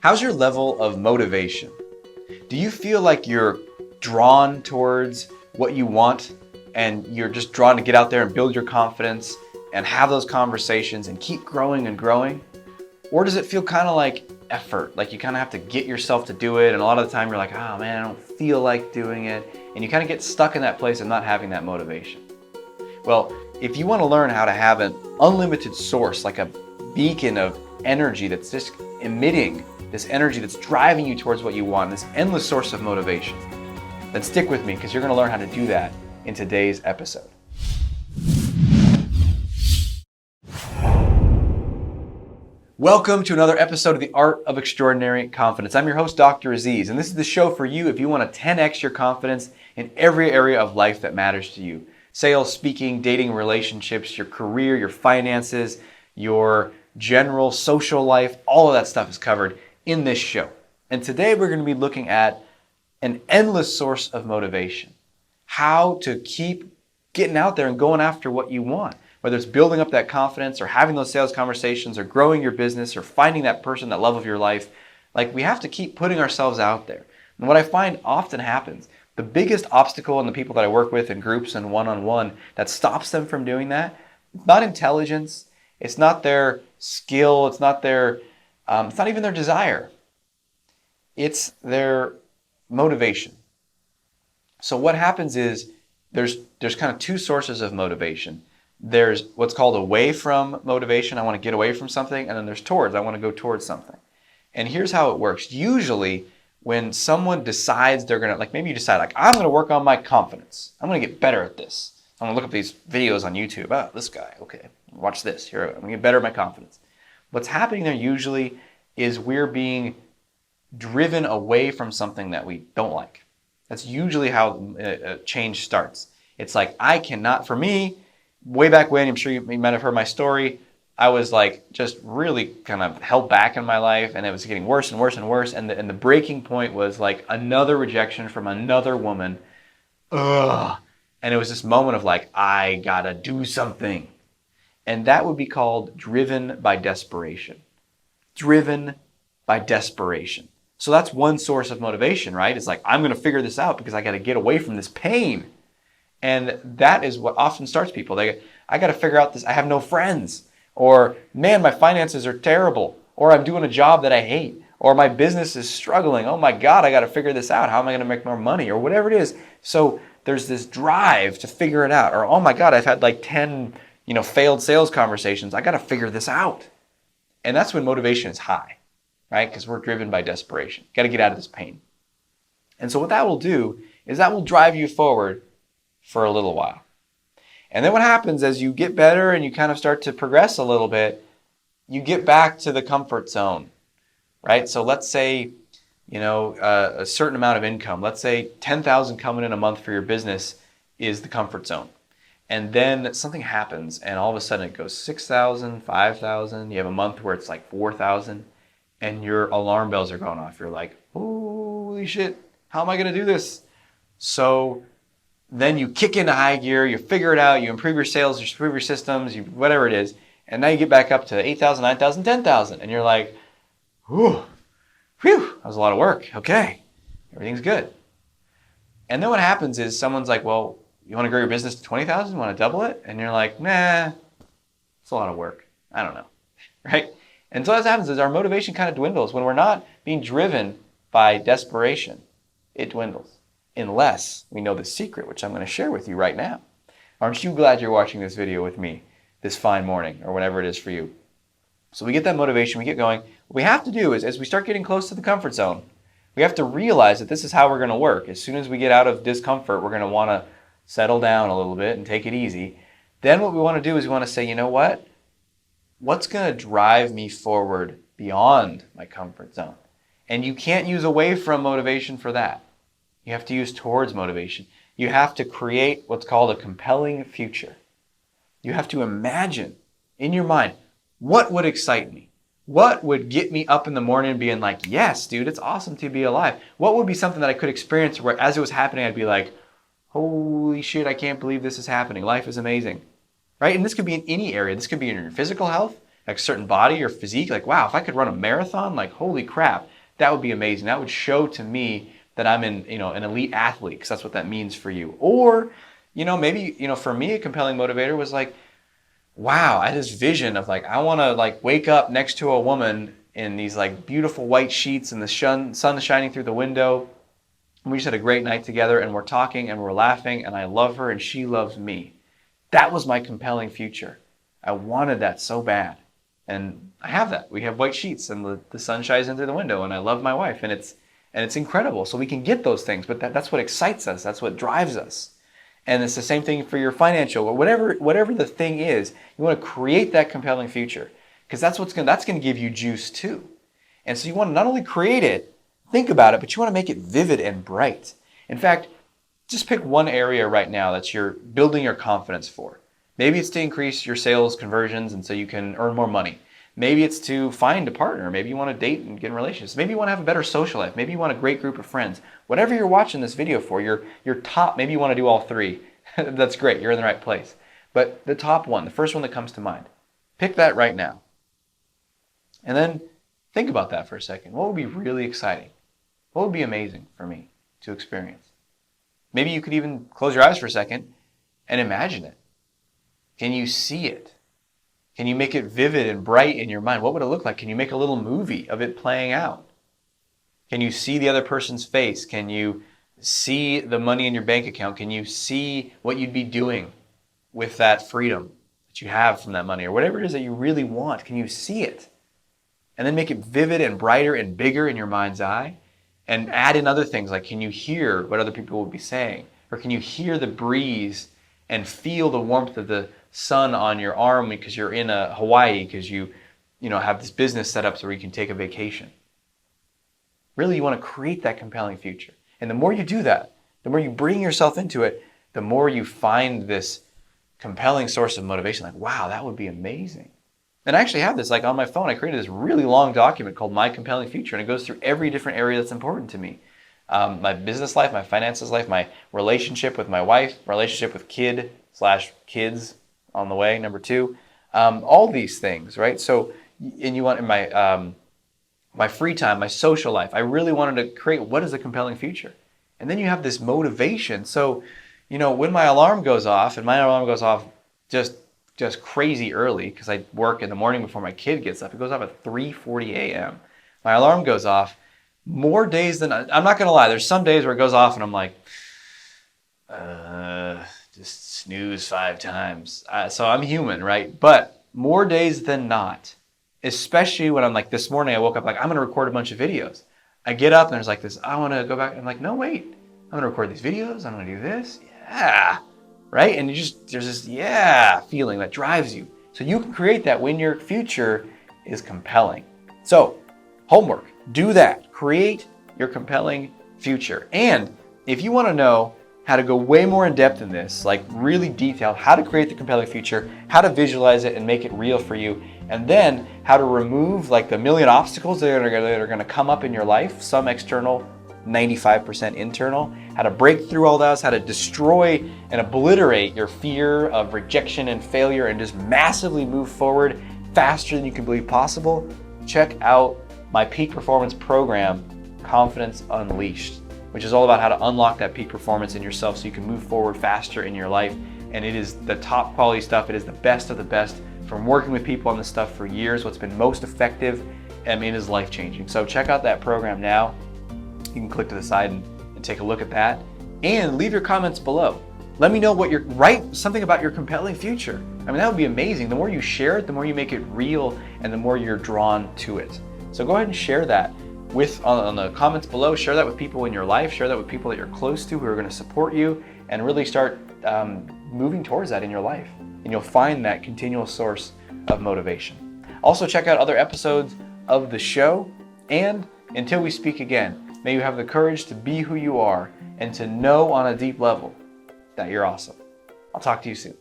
How's your level of motivation? Do you feel like you're drawn towards what you want and you're just drawn to get out there and build your confidence and have those conversations and keep growing and growing? Or does it feel kind of like effort, like you kind of have to get yourself to do it, and a lot of the time you're like, oh man, I don't feel like doing it, and you kind of get stuck in that place of not having that motivation? Well, if you want to learn how to have an unlimited source, like a beacon of energy that's just emitting this energy that's driving you towards what you want, this endless source of motivation, then stick with me because you're going to learn how to do that in today's episode. Welcome to another episode of The Art of Extraordinary Confidence. I'm your host, Dr. Aziz, and this is the show for you if you want to 10x your confidence in every area of life that matters to you. Sales, speaking, dating, relationships, your career, your finances, your general social life, all of that stuff is covered in this show. And today we're going to be looking at an endless source of motivation. How to keep getting out there and going after what you want. Whether it's building up that confidence or having those sales conversations or growing your business or finding that person, that love of your life. Like, we have to keep putting ourselves out there. And what I find often happens, the biggest obstacle in the people that I work with in groups and one-on-one that stops them from doing that, it's not intelligence, it's not their skill, it's not even their desire. It's their motivation. So what happens is there's kind of two sources of motivation. There's what's called away from motivation. I want to get away from something. And then there's towards. I want to go towards something. And here's how it works. Usually when someone decides they're going to, like maybe you decide, like, I'm going to work on my confidence. I'm going to get better at this. I'm going to look up these videos on YouTube. Oh, this guy. Okay, watch this. Here, I'm going to get better at my confidence. What's happening there usually is we're being driven away from something that we don't like. That's usually how change starts. It's like, I cannot, for me, way back when, I'm sure you might have heard my story, I was like just really kind of held back in my life, and it was getting worse and worse and worse. And the breaking point was like another rejection from another woman. Ugh. And it was this moment of like, I gotta do something. And that would be called driven by desperation. Driven by desperation. So that's one source of motivation, right? It's like, I'm gonna figure this out because I gotta get away from this pain. And that is what often starts people. I got to figure out this. I have no friends. Or, man, my finances are terrible. Or I'm doing a job that I hate. Or my business is struggling. Oh my God, I got to figure this out. How am I going to make more money? Or whatever it is. So there's this drive to figure it out. Or, oh my God, I've had like 10, failed sales conversations. I got to figure this out. And that's when motivation is high, right? Because we're driven by desperation. Got to get out of this pain. And so what that will do is that will drive you forward for a little while. And then what happens as you get better and you kind of start to progress a little bit, you get back to the comfort zone, right? So let's say, a certain amount of income, let's say 10,000 coming in a month for your business is the comfort zone. And then something happens and all of a sudden it goes 6,000, 5,000, you have a month where it's like 4,000 and your alarm bells are going off. You're like, holy shit, how am I going to do this? So then you kick into high gear, you figure it out, you improve your sales, you improve your systems, whatever it is, and now you get back up to 8,000, 9,000, 10,000, and you're like, whew, that was a lot of work. Okay, everything's good. And then what happens is someone's like, well, you want to grow your business to 20,000, you want to double it? And you're like, nah, it's a lot of work. I don't know, right? And so what happens is our motivation kind of dwindles. When we're not being driven by desperation, it dwindles. Unless we know the secret, which I'm going to share with you right now. Aren't you glad you're watching this video with me this fine morning or whatever it is for you? So we get that motivation, we get going. What we have to do is, as we start getting close to the comfort zone, we have to realize that this is how we're going to work. As soon as we get out of discomfort, we're going to want to settle down a little bit and take it easy. Then what we want to do is we want to say, you know what? What's going to drive me forward beyond my comfort zone? And you can't use away from motivation for that. You have to use towards motivation. You have to create what's called a compelling future. You have to imagine in your mind, what would excite me? What would get me up in the morning being like, yes, dude, it's awesome to be alive? What would be something that I could experience where as it was happening, I'd be like, holy shit, I can't believe this is happening. Life is amazing, right? And this could be in any area. This could be in your physical health. like a certain body or physique, like, wow, if I could run a marathon, like, holy crap, that would be amazing. That would show to me that I'm an elite athlete, because that's what that means for you. Or, maybe, for me, a compelling motivator was like, wow, I had this vision of like, I want to like wake up next to a woman in these like beautiful white sheets and the sun shining through the window. And we just had a great night together and we're talking and we're laughing and I love her and she loves me. That was my compelling future. I wanted that so bad. And I have that. We have white sheets and the sun shines in through the window and I love my wife and it's incredible. So we can get those things, but that's what excites us. That's what drives us. And it's the same thing for your financial or whatever the thing is. You want to create that compelling future because that's going to give you juice too. And so you want to not only create it, think about it, but you want to make it vivid and bright. In fact, just pick one area right now that you're building your confidence for. Maybe it's to increase your sales conversions and so you can earn more money. Maybe it's to find a partner. Maybe you want to date and get in relationships. Maybe you want to have a better social life. Maybe you want a great group of friends. Whatever you're watching this video for, your top, maybe you want to do all three. That's great. You're in the right place. But the top one, the first one that comes to mind, pick that right now. And then think about that for a second. What would be really exciting? What would be amazing for me to experience? Maybe you could even close your eyes for a second and imagine it. Can you see it? Can you make it vivid and bright in your mind? What would it look like? Can you make a little movie of it playing out? Can you see the other person's face? Can you see the money in your bank account? Can you see what you'd be doing with that freedom that you have from that money or whatever it is that you really want? Can you see it? And then make it vivid and brighter and bigger in your mind's eye and add in other things like can you hear what other people would be saying? Or can you hear the breeze and feel the warmth of the sun on your arm because you're in Hawaii because you have this business set up so where you can take a vacation? Really, you want to create that compelling future. And the more you do that, the more you bring yourself into it, the more you find this compelling source of motivation. Like, wow, that would be amazing. And I actually have this like on my phone. I created this really long document called My Compelling Future, and it goes through every different area that's important to me. My business life, my finances life, my relationship with my wife, relationship with kid/kids on the way, number 2. All these things, right? So, and you want in my free time, my social life, I really wanted to create what is a compelling future. And then you have this motivation. So, when my alarm goes off, and my alarm goes off just crazy early because I work in the morning before my kid gets up. It goes off at 3:40 a.m. My alarm goes off more days than, I'm not going to lie, there's some days where it goes off and I'm like, just snooze 5 times. So I'm human, right? But more days than not, especially when I'm like, this morning I woke up like, I'm going to record a bunch of videos. I get up and there's like this, I want to go back. I'm like, no, wait, I'm going to record these videos. I'm going to do this. Yeah. Right? And there's this feeling that drives you. So you can create that when your future is compelling. So homework, do that. Create your compelling future. And if you want to know how to go way more in depth in this, like really detailed, how to create the compelling future, how to visualize it and make it real for you, and then how to remove like the million obstacles that are going to come up in your life, some external, 95% internal, how to break through all those, how to destroy and obliterate your fear of rejection and failure and just massively move forward faster than you can believe possible, check out my peak performance program, Confidence Unleashed, which is all about how to unlock that peak performance in yourself so you can move forward faster in your life. And it is the top quality stuff. It is the best of the best from working with people on this stuff for years. What's been most effective, and it is life-changing. So check out that program now. You can click to the side and take a look at that. And leave your comments below. Let me know what write something about your compelling future. I mean, that would be amazing. The more you share it, the more you make it real and the more you're drawn to it. So go ahead and share that on the comments below. Share that with people in your life. Share that with people that you're close to who are going to support you and really start moving towards that in your life. And you'll find that continual source of motivation. Also, check out other episodes of the show. And until we speak again, may you have the courage to be who you are and to know on a deep level that you're awesome. I'll talk to you soon.